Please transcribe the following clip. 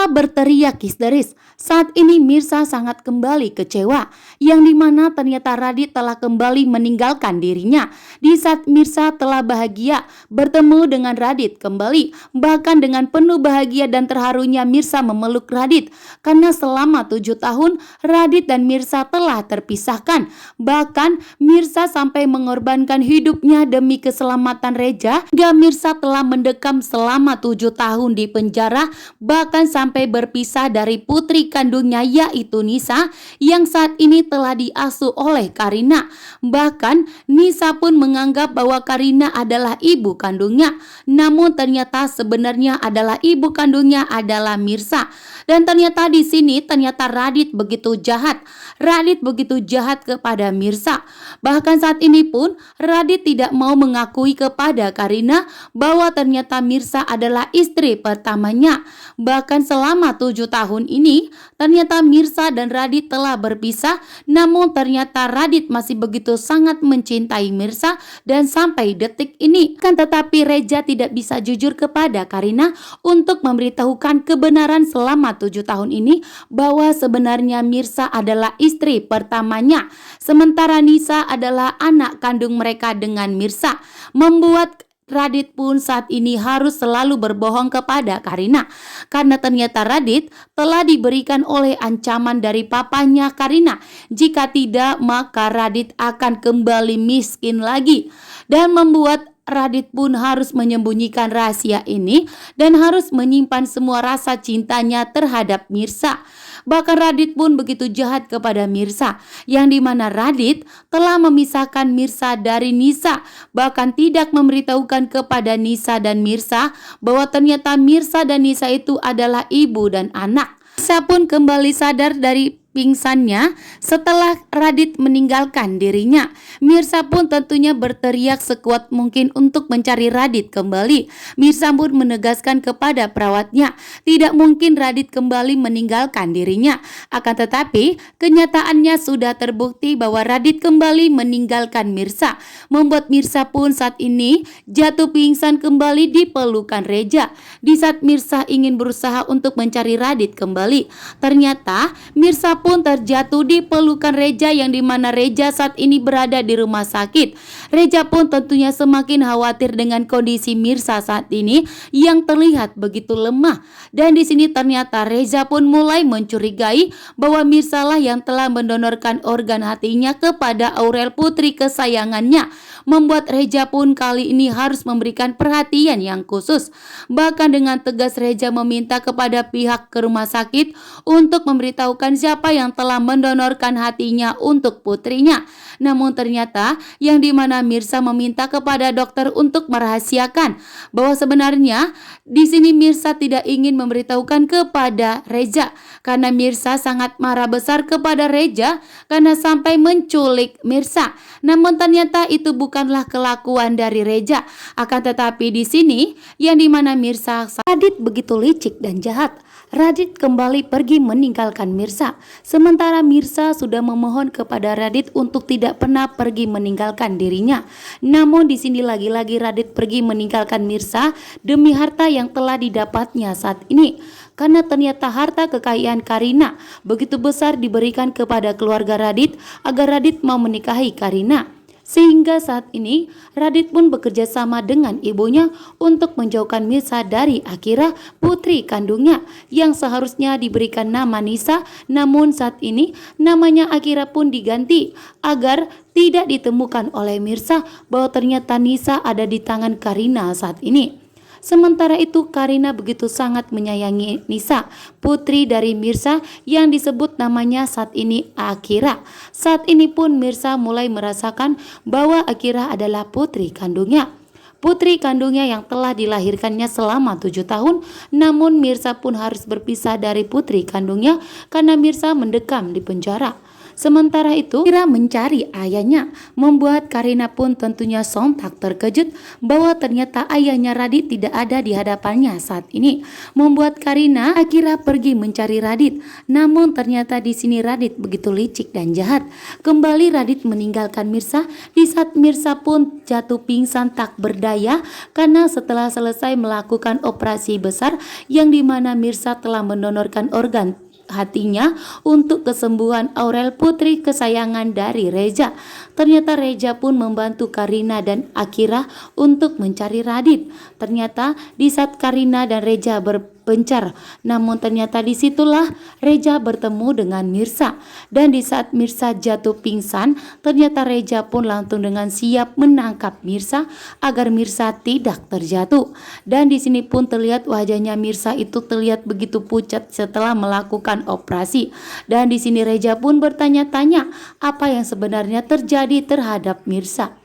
berteriak histeris. Saat ini Mirsa sangat kembali kecewa, yang dimana ternyata Radit telah kembali meninggalkan dirinya. Di saat Mirsa telah bahagia bertemu dengan Radit kembali, bahkan dengan penuh bahagia dan terharunya Mirsa memeluk Radit, karena selama 7 tahun Radit dan Mirsa telah terpisahkan. Bahkan Mirsa sampai mengorbankan hidupnya demi keselamatan Reja, hingga Mirsa telah mendekam selama 7 tahun di penjara, bahkan sampai berpisah dari putri kandungnya yaitu Nisa, yang saat ini telah diasuh oleh Karina. Bahkan Nisa pun menganggap bahwa Karina adalah ibu kandungnya, namun ternyata sebenarnya adalah ibu kandungnya adalah Mirsa. Dan ternyata di sini ternyata Radit begitu jahat. Radit begitu jahat kepada Mirsa. Bahkan saat ini pun Radit tidak mau mengakui kepada Karina bahwa ternyata Mirsa adalah istri pertamanya. Bahkan selama 7 tahun ini ternyata Mirsa dan Radit telah berpisah, namun ternyata Radit masih begitu sangat mencintai Mirsa dan sampai detik ini. Kan tetapi Reja tidak bisa jujur kepada Karina untuk memberitahukan kebenaran selama 7 tahun ini bahwa sebenarnya Mirsa adalah istri pertamanya, sementara Nisa adalah anak kandung mereka dengan Mirsa. Membuat Radit pun saat ini harus selalu berbohong kepada Karina, karena ternyata Radit telah diberikan oleh ancaman dari papanya Karina. Jika tidak, maka Radit akan kembali miskin lagi, dan membuat Radit pun harus menyembunyikan rahasia ini dan harus menyimpan semua rasa cintanya terhadap Mirsa. Bahkan Radit pun begitu jahat kepada Mirsa, yang dimana Radit telah memisahkan Mirsa dari Nisa, bahkan tidak memberitahukan kepada Nisa dan Mirsa bahwa ternyata Mirsa dan Nisa itu adalah ibu dan anak. Nisa pun kembali sadar dari pingsannya setelah Radit meninggalkan dirinya. Mirsa pun tentunya berteriak sekuat mungkin untuk mencari Radit kembali. Mirsa pun menegaskan kepada perawatnya, tidak mungkin Radit kembali meninggalkan dirinya. Akan tetapi kenyataannya sudah terbukti bahwa Radit kembali meninggalkan Mirsa, membuat Mirsa pun saat ini jatuh pingsan kembali di pelukan Reja. Di saat Mirsa ingin berusaha untuk mencari Radit kembali, ternyata Mirsa pun terjatuh di pelukan Reja, yang dimana Reja saat ini berada di rumah sakit. Reja pun tentunya semakin khawatir dengan kondisi Mirsa saat ini yang terlihat begitu lemah. Dan di sini ternyata Reja pun mulai mencurigai bahwa Mirsa lah yang telah mendonorkan organ hatinya kepada Aurel, putri kesayangannya. Membuat Reja pun kali ini harus memberikan perhatian yang khusus. Bahkan dengan tegas Reja meminta kepada pihak ke rumah sakit untuk memberitahukan siapa yang telah mendonorkan hatinya untuk putrinya. Namun ternyata yang dimana Mirsa meminta kepada dokter untuk merahasiakan bahwa sebenarnya di sini Mirsa tidak ingin memberitahukan kepada Reja, karena Mirsa sangat marah besar kepada Reja karena sampai menculik Mirsa. Namun ternyata itu bukanlah kelakuan dari Reja. Akan tetapi di sini yang dimana Mirsa, Radit begitu licik dan jahat. Radit kembali pergi meninggalkan Mirsa, sementara Mirsa sudah memohon kepada Radit untuk tidak pernah pergi meninggalkan dirinya. Namun di sini lagi-lagi Radit pergi meninggalkan Mirsa demi harta yang telah didapatnya saat ini. Karena ternyata harta kekayaan Karina begitu besar diberikan kepada keluarga Radit agar Radit mau menikahi Karina. Sehingga saat ini Radit pun bekerja sama dengan ibunya untuk menjauhkan Mirsa dari Akira, putri kandungnya, yang seharusnya diberikan nama Nisa, namun saat ini namanya Akira pun diganti agar tidak ditemukan oleh Mirsa bahwa ternyata Nisa ada di tangan Karina saat ini. Sementara itu Karina begitu sangat menyayangi Nisa, putri dari Mirsa yang disebut namanya saat ini Akira. Saat ini pun Mirsa mulai merasakan bahwa Akira adalah putri kandungnya. Putri kandungnya yang telah dilahirkannya selama 7 tahun, namun Mirsa pun harus berpisah dari putri kandungnya karena Mirsa mendekam di penjara. Sementara itu, Kira mencari ayahnya, membuat Karina pun tentunya sontak terkejut bahwa ternyata ayahnya Radit tidak ada di hadapannya saat ini. Membuat Karina akhirnya pergi mencari Radit. Namun ternyata di sini Radit begitu licik dan jahat. Kembali Radit meninggalkan Mirsa di saat Mirsa pun jatuh pingsan tak berdaya karena setelah selesai melakukan operasi besar yang dimana Mirsa telah mendonorkan organ hatinya untuk kesembuhan Aurel, putri kesayangan dari Reza. Ternyata Reza pun membantu Karina dan Akira untuk mencari Radit. Ternyata di saat Karina dan Reza berpencar, namun ternyata disitulah Reza bertemu dengan Mirsa. Dan di saat Mirsa jatuh pingsan, ternyata Reza pun langsung dengan siap menangkap Mirsa agar Mirsa tidak terjatuh. Dan di sini pun terlihat wajahnya Mirsa itu terlihat begitu pucat setelah melakukan operasi. Dan di sini Reza pun bertanya-tanya apa yang sebenarnya terjadi terhadap Mirsa.